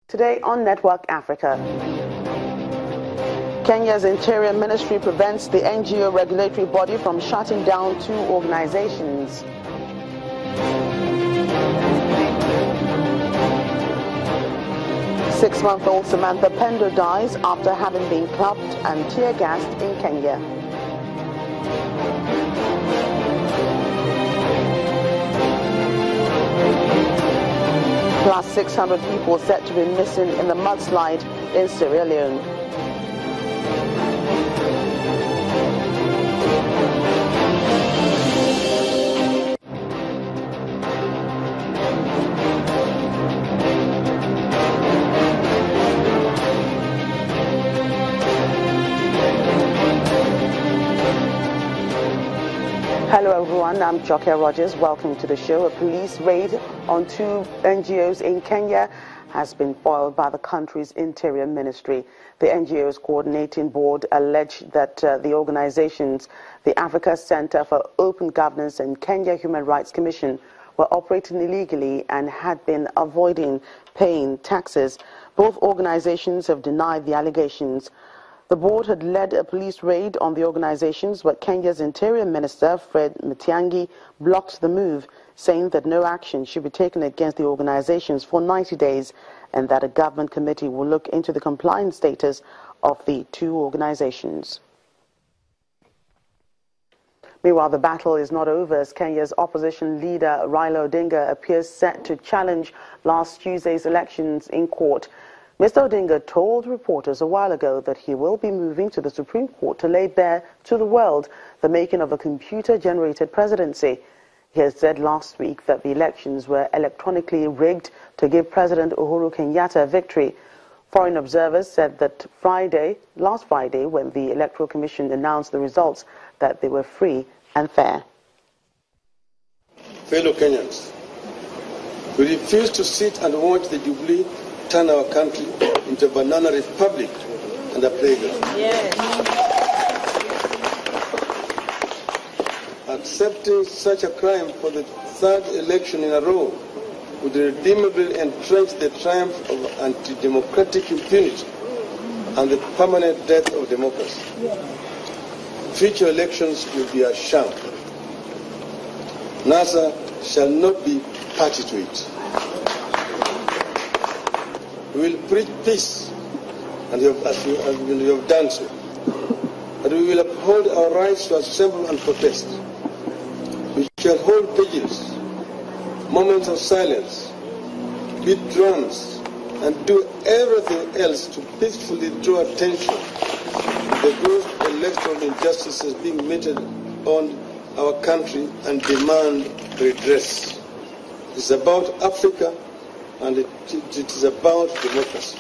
Today on Network Africa, Kenya's Interior Ministry prevents the NGO regulatory body from shutting down 2 organizations. Six-month-old Samantha Pendo dies after having been clubbed and tear-gassed in Kenya. Plus 600 people said to be missing in the mudslide in Sierra Leone. Hello everyone, I'm Joke Rogers. Welcome to the show. A police raid on 2 NGOs in Kenya has been foiled by the country's Interior Ministry. The NGOs coordinating board alleged that the organizations, the Africa Center for Open Governance and Kenya Human Rights Commission, were operating illegally and had been avoiding paying taxes. Both organizations have denied the allegations. The board had led a police raid on the organizations, but Kenya's Interior Minister, Fred Matiang'i, blocked the move, saying that no action should be taken against the organizations for 90 days and that a government committee will look into the compliance status of the 2 organizations. Meanwhile, the battle is not over as Kenya's opposition leader, Raila Odinga, appears set to challenge last Tuesday's elections in court. Mr. Odinga told reporters a while ago that he will be moving to the Supreme Court to lay bare to the world the making of a computer-generated presidency. He had said last week that the elections were electronically rigged to give President Uhuru Kenyatta a victory. Foreign observers said that last Friday, when the Electoral Commission announced the results, that they were free and fair. Fellow Kenyans, we refuse to sit and watch the Jubilee turn our country into a banana republic and a playground. Yes. Accepting such a crime for the 3rd election in a row would irredeemably entrench the triumph of anti-democratic impunity and the permanent death of democracy. Future elections will be a sham. NASA shall not be party to it. We will preach peace, and as we have done so. And we will uphold our rights to assemble and protest. We shall hold vigils, moments of silence, beat drums, and do everything else to peacefully draw attention to the gross electoral injustices being meted on our country and demand redress. It's about Africa, and it is about democracy.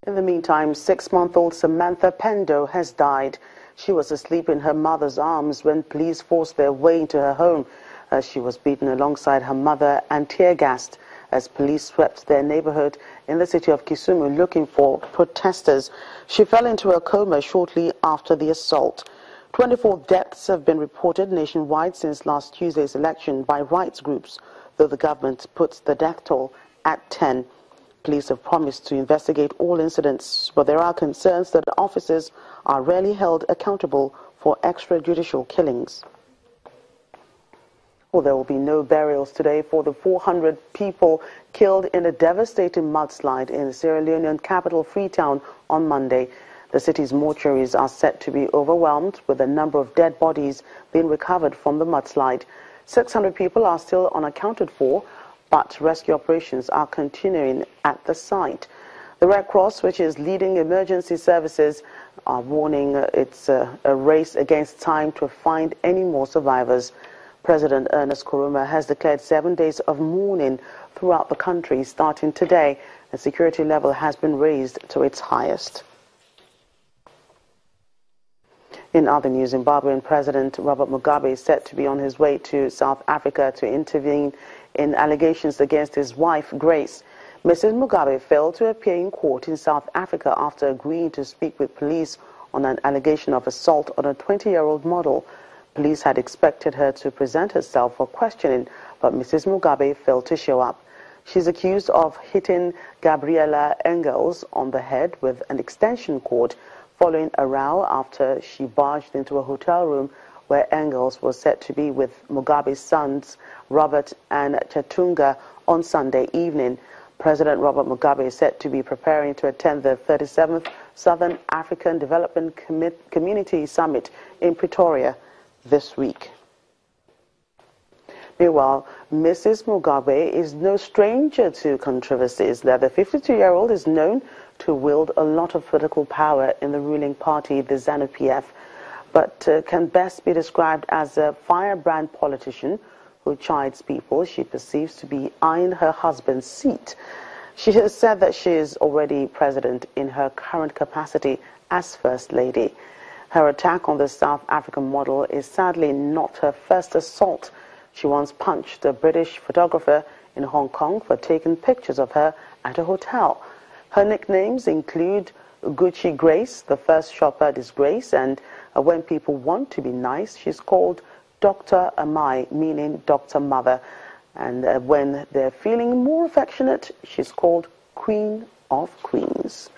In the meantime, 6-month-old Samantha Pendo has died. She was asleep in her mother's arms when police forced their way into her home. She was beaten alongside her mother and tear-gassed as police swept their neighborhood in the city of Kisumu looking for protesters. She fell into a coma shortly after the assault. 24 deaths have been reported nationwide since last Tuesday's election by rights groups, though the government puts the death toll at 10. Police have promised to investigate all incidents, but there are concerns that officers are rarely held accountable for extrajudicial killings. Well, there will be no burials today for the 400 people killed in a devastating mudslide in the Sierra Leonean capital Freetown on Monday. The city's mortuaries are set to be overwhelmed, with a number of dead bodies being recovered from the mudslide. 600 people are still unaccounted for, but rescue operations are continuing at the site. The Red Cross, which is leading emergency services, are warning it's a race against time to find any more survivors. President Ernest Koroma has declared 7 days of mourning throughout the country starting today, and security level has been raised to its highest. In other news, Zimbabwean President Robert Mugabe is set to be on his way to South Africa to intervene in allegations against his wife, Grace. Mrs. Mugabe failed to appear in court in South Africa after agreeing to speak with police on an allegation of assault on a 20-year-old model. Police had expected her to present herself for questioning, but Mrs. Mugabe failed to show up. She's accused of hitting Gabriela NGOs on the head with an extension cord following a row after she barged into a hotel room where NGOs was said to be with Mugabe's sons Robert and Chatunga on Sunday evening. President Robert Mugabe is said to be preparing to attend the 37th Southern African Development Community Summit in Pretoria this week. Meanwhile, Mrs. Mugabe is no stranger to controversies. That the 52-year-old is known to wield a lot of political power in the ruling party, the ZANU-PF, but can best be described as a firebrand politician who chides people she perceives to be eyeing her husband's seat. She has said that she is already president in her current capacity as First Lady. Her attack on the South African model is sadly not her first assault. She once punched a British photographer in Hong Kong for taking pictures of her at a hotel. Her nicknames include Gucci Grace, the first shopper disgrace, and when people want to be nice, she's called Dr. Amai, meaning Dr. Mother. And when they're feeling more affectionate, she's called Queen of Queens.